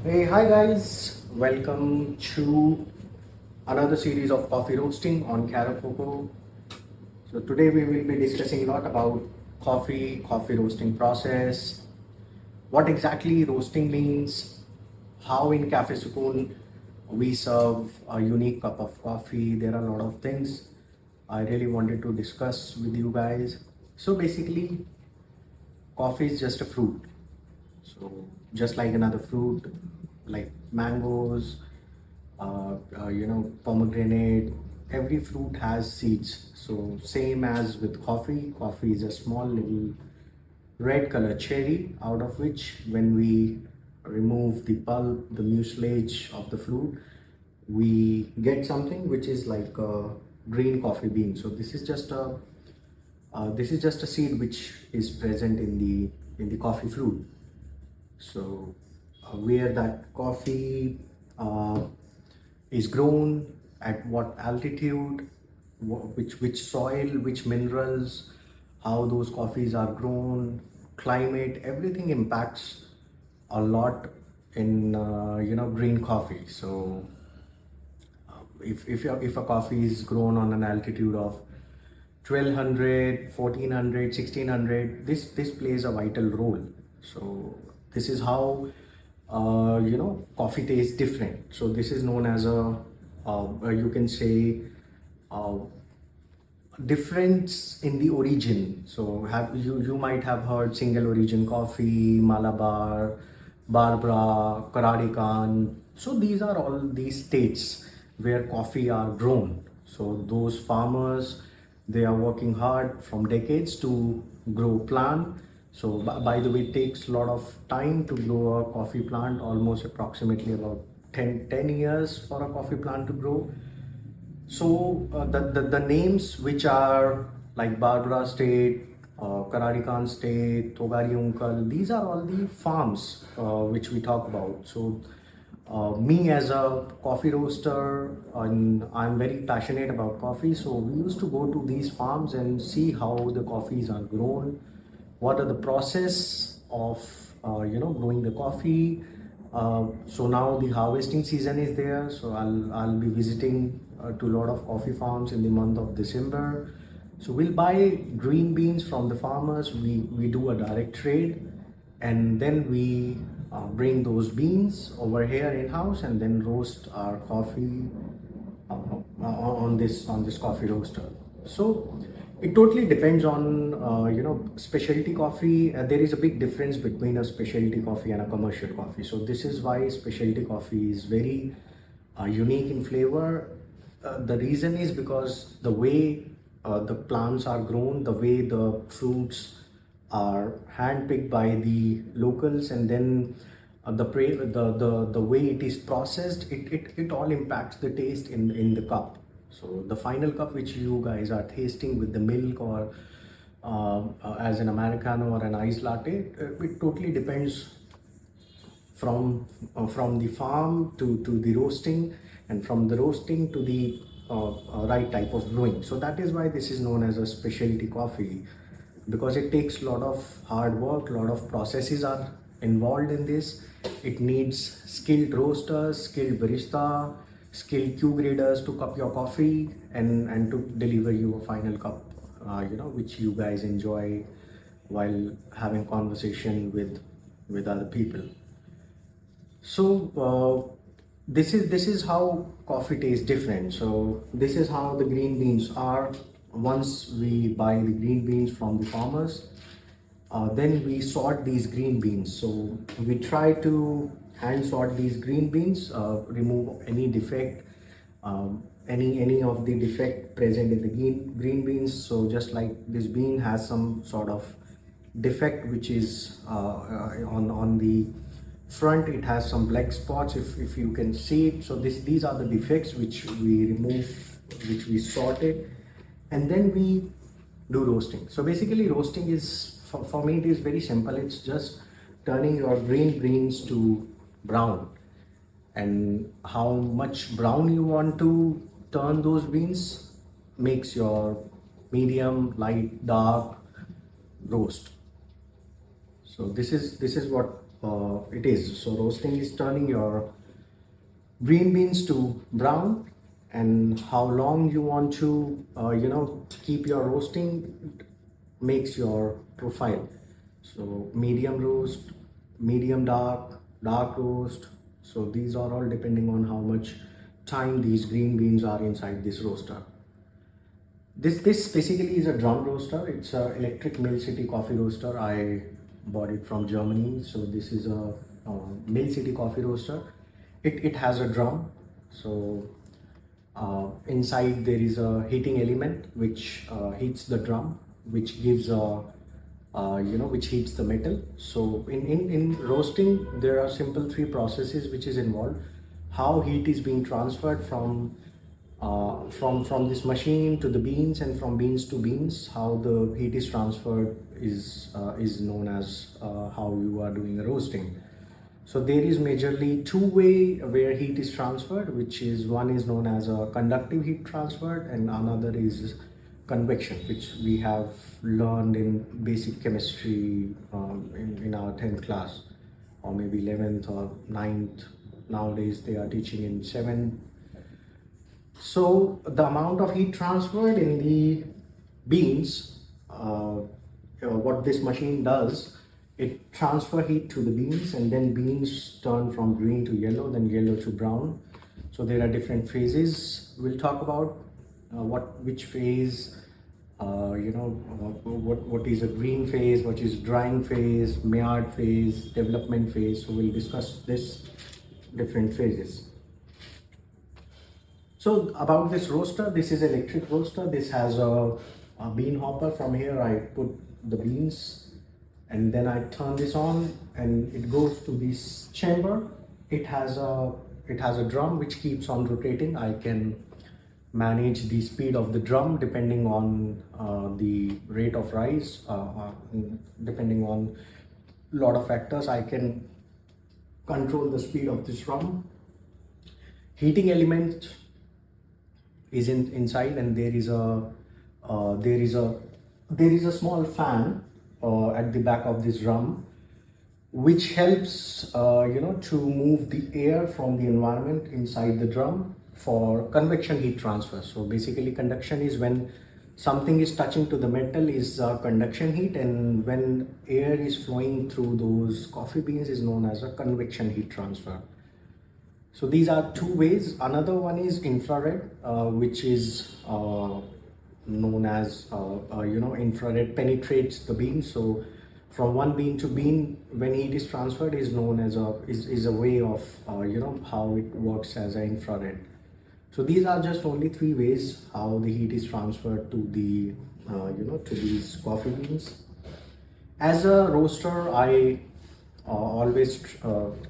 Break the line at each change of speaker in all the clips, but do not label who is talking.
Hey, hi guys, welcome to another series of coffee roasting on Carococo. So today we will be discussing a lot about coffee roasting process, what exactly roasting means, how in Cafe Sukoon we serve a unique cup of coffee. There are a lot of things I really wanted to discuss with you guys. So basically, coffee is just a fruit. So just like another fruit, like mangoes, pomegranate, every fruit has seeds. So same as with coffee, coffee is a small little red color cherry out of which when we remove the pulp, the mucilage of the fruit, we get something which is like a green coffee bean. So this is just a seed which is present in the coffee fruit. So, where that coffee uh, is grown, at what altitude, which soil, which minerals, how those coffees are grown, climate, everything impacts a lot in green coffee. So, if a coffee is grown on an altitude of 1200, 1400, 1600, this plays a vital role. So this is how coffee tastes different. So this is known as you can say, uh, difference in the origin. So have you might have heard single origin coffee, Malabar, Barbara, Karadikan. So these are all these states where coffee are grown. So those farmers, they are working hard from decades to grow plant. So by the way, it takes a lot of time to grow a coffee plant, almost approximately about 10 years for a coffee plant to grow. So the names which are like Barbara State, Kararikan State, Togari Unkal, these are all the farms which we talk about. So me as a coffee roaster, and I'm very passionate about coffee. So we used to go to these farms and see how the coffees are grown, what are the process of growing the coffee. So now the harvesting season is there, so I'll be visiting to a lot of coffee farms in the month of December. So we'll buy green beans from the farmers. We do a direct trade, and then we bring those beans over here in house and then roast our coffee on this coffee roaster. So it totally depends on specialty coffee. There is a big difference between a specialty coffee and a commercial coffee. So this is why specialty coffee is very unique in flavor. The reason is because the way the plants are grown, the way the fruits are handpicked by the locals, and then the way it is processed, it all impacts the taste in the cup. So the final cup which you guys are tasting with the milk or as an americano or an iced latte, it totally depends from the farm to the roasting, and from the roasting to the right type of brewing. So that is why this is known as a specialty coffee, because it takes a lot of hard work, a lot of processes are involved in this. It needs skilled roasters, skilled barista, skilled Q graders to cup your coffee and to deliver you a final cup, which you guys enjoy while having conversation with other people. So this is how coffee tastes different. So this is how the green beans are. Once we buy the green beans from the farmers, then we sort these green beans. So we try to hand sort these green beans, remove any defect, any of the defect present in the green beans. So just like this bean has some sort of defect which is on the front, it has some black spots, if you can see it. So these are the defects which we remove, which we sorted, and then we do roasting. So basically roasting is, for me, it is very simple. It's just turning your green beans to brown, and how much brown you want to turn those beans makes your medium, light, dark roast. So this is what it is. So roasting is turning your green beans to brown, and how long you want to keep your roasting makes your profile. So medium roast, medium dark, dark roast. So these are all depending on how much time these green beans are inside this roaster. This basically is a drum roaster. It's a electric Mill City coffee roaster. I bought it from Germany. So this is a Mill City coffee roaster. It has a drum. So inside there is a heating element which heats the drum, which gives a which heats the metal. So in roasting there are simple three processes which is involved. How heat is being transferred from this machine to the beans, and from beans to beans, how the heat is transferred is known as how you are doing a roasting. So there is majorly two way where heat is transferred, which is one is known as a conductive heat transferred, and another is convection, which we have learned in basic chemistry in our 10th class, or maybe 11th or 9th. Nowadays they are teaching in 7th. So the amount of heat transferred in the beans, what this machine does, it transfer heat to the beans, and then beans turn from green to yellow, then yellow to brown. So there are different phases. We'll talk about which phase, what is a green phase, what is drying phase, Maillard phase, development phase. So we'll discuss this different phases. So about this roaster, this is electric roaster. This has a bean hopper. From here I put the beans, and then I turn this on, and it goes to this chamber. It has a drum which keeps on rotating. I can manage the speed of the drum depending on the rate of rise, depending on a lot of factors. I can control the speed of this drum. Heating element is inside, and there is a small fan at the back of this drum, which helps to move the air from the environment inside the drum for convection heat transfer. So basically conduction is when something is touching to the metal is conduction heat, and when air is flowing through those coffee beans is known as a convection heat transfer. So these are two ways. Another one is infrared, which is known as infrared penetrates the bean. So from one bean to bean, when heat is transferred, is known as a way of how it works as an infrared. So these are just only three ways how the heat is transferred to the to these coffee beans. As a roaster, I always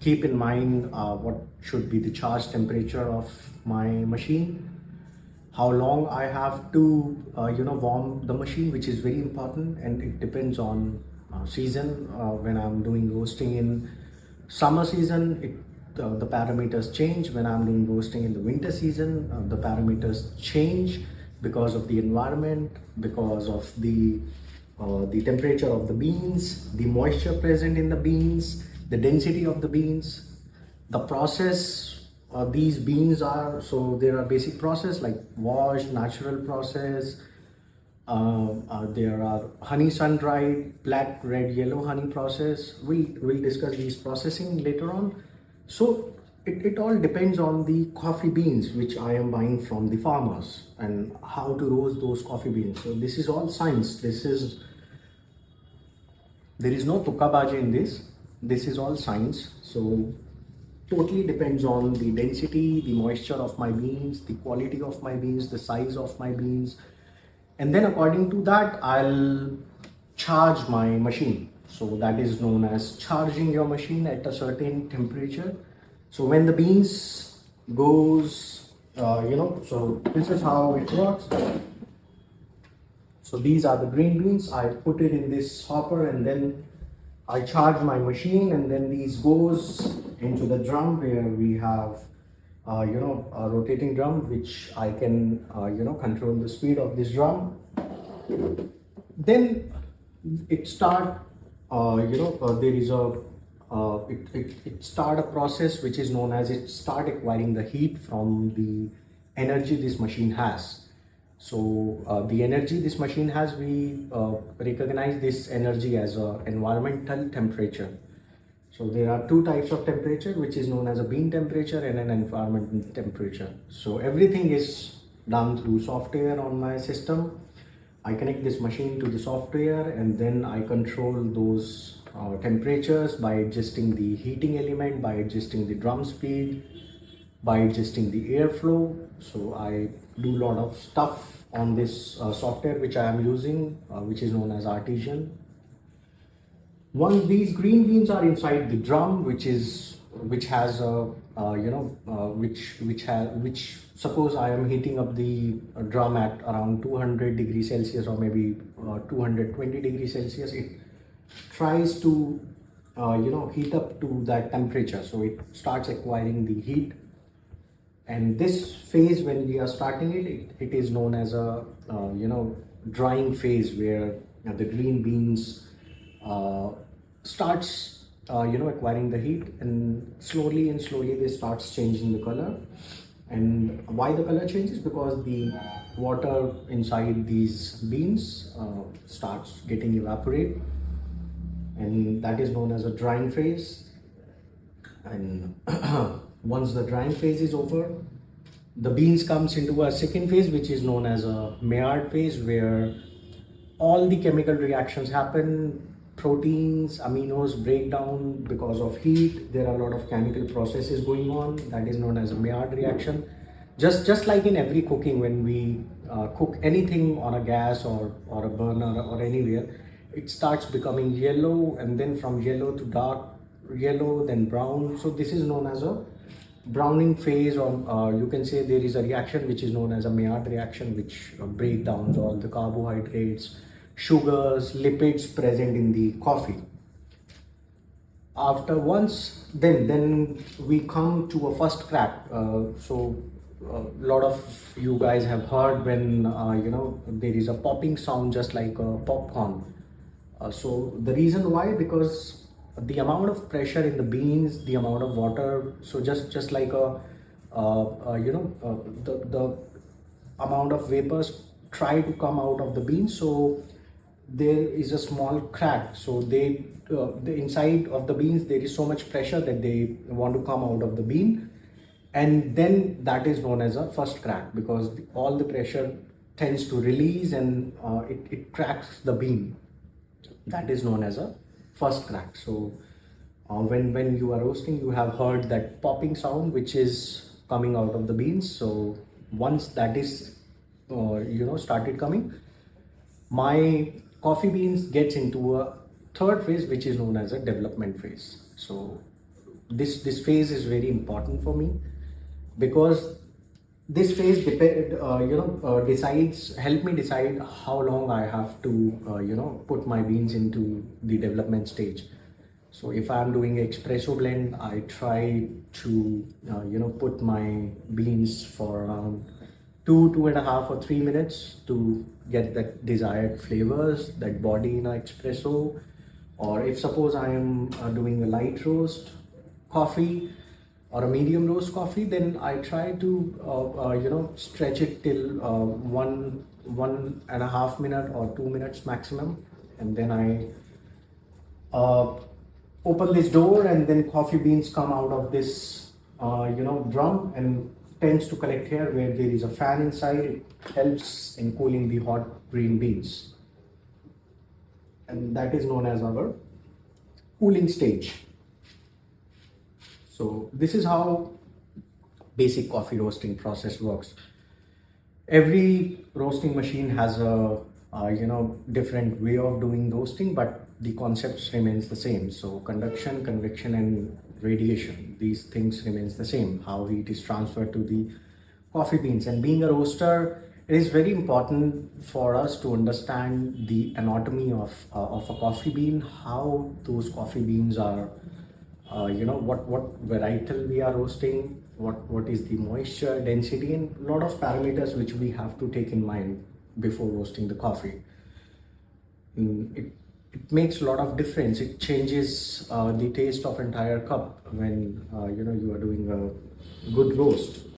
keep in mind what should be the charge temperature of my machine, how long I have to warm the machine, which is very important, and it depends on season. When I'm doing roasting in summer season, the parameters change. When I'm doing roasting in the winter season, the parameters change because of the environment, because of the temperature of the beans, the moisture present in the beans, the density of the beans, the process these beans are. So there are basic process like wash, natural process. There are honey sun dried, black, red, yellow honey process. We'll discuss these processing later on. So it all depends on the coffee beans which I am buying from the farmers, and how to roast those coffee beans. So this is all science. There is no tukabaji in this. This is all science. So totally depends on the density, the moisture of my beans, the quality of my beans, the size of my beans, and then according to that I'll charge my machine. So that is known as charging your machine at a certain temperature. So when the beans goes so this is how it works. So these are the green beans. I put it in this hopper, and then I charge my machine, and then these goes into the drum where we have a rotating drum, which I can control the speed of this drum. Then it start there is a it start a process which is known as it start acquiring the heat from the energy this machine has. So the energy this machine has, we recognize this energy as a environmental temperature. So there are two types of temperature, which is known as a bean temperature and an environmental temperature. So everything is done through software on my system. I connect this machine to the software and then I control those temperatures by adjusting the heating element, by adjusting the drum speed, by adjusting the airflow. So I do a lot of stuff on this software which I am using, which is known as Artisan. Once these green beans are inside the drum, which has a which suppose I am heating up the drum at around 200 degrees Celsius or maybe 220 degrees Celsius, it tries to heat up to that temperature. So it starts acquiring the heat, and this phase when we are starting it is known as a drying phase, where the green beans starts acquiring the heat, and slowly they starts changing the color. And why the color changes? Because the water inside these beans starts getting evaporate, and that is known as a drying phase. And once the drying phase is over, the beans comes into a second phase, which is known as a Maillard phase, where all the chemical reactions happen. Proteins, aminos break down because of heat. There are a lot of chemical processes going on. That is known as a Maillard reaction. Just like in every cooking, when we cook anything on a gas or a burner or anywhere, it starts becoming yellow, and then from yellow to dark yellow, then brown. So this is known as a browning phase, or you can say there is a reaction which is known as a Maillard reaction, which break down all the carbohydrates, sugars, lipids present in the coffee. After once, then we come to a first crack. So a lot of you guys have heard when there is a popping sound, just like a popcorn. So the reason why, because the amount of pressure in the beans, the amount of water, so just like the amount of vapors try to come out of the beans, so there is a small crack. So the inside of the beans there is so much pressure that they want to come out of the bean, and then that is known as a first crack, because all the pressure tends to release and it cracks the bean. That is known as a first crack. So when you are roasting, you have heard that popping sound which is coming out of the beans. So once that is started coming, my coffee beans gets into a third phase, which is known as a development phase. So this phase is very important for me, because this phase help me decide how long I have to put my beans into the development stage. So if I'm doing espresso blend, I try to put my beans for around 2.5 or 3 minutes to get that desired flavors, that body in an espresso. Or if suppose I am doing a light roast coffee or a medium roast coffee, then I try to stretch it till 1.5 minute or 2 minutes maximum, and then I open this door, and then coffee beans come out of this drum and tends to collect here, where there is a fan inside. It helps in cooling the hot green beans, and that is known as our cooling stage. So this is how basic coffee roasting process works. Every roasting machine has a different way of doing roasting, but the concepts remains the same. So conduction, convection, and radiation, these things remains the same. How heat is transferred to the coffee beans. And being a roaster, it is very important for us to understand the anatomy of a coffee bean, how those coffee beans are, what varietal we are roasting, what is the moisture density, and a lot of parameters which we have to take in mind before roasting the coffee. it makes a lot of difference. It changes the taste of entire cup when you are doing a good roast.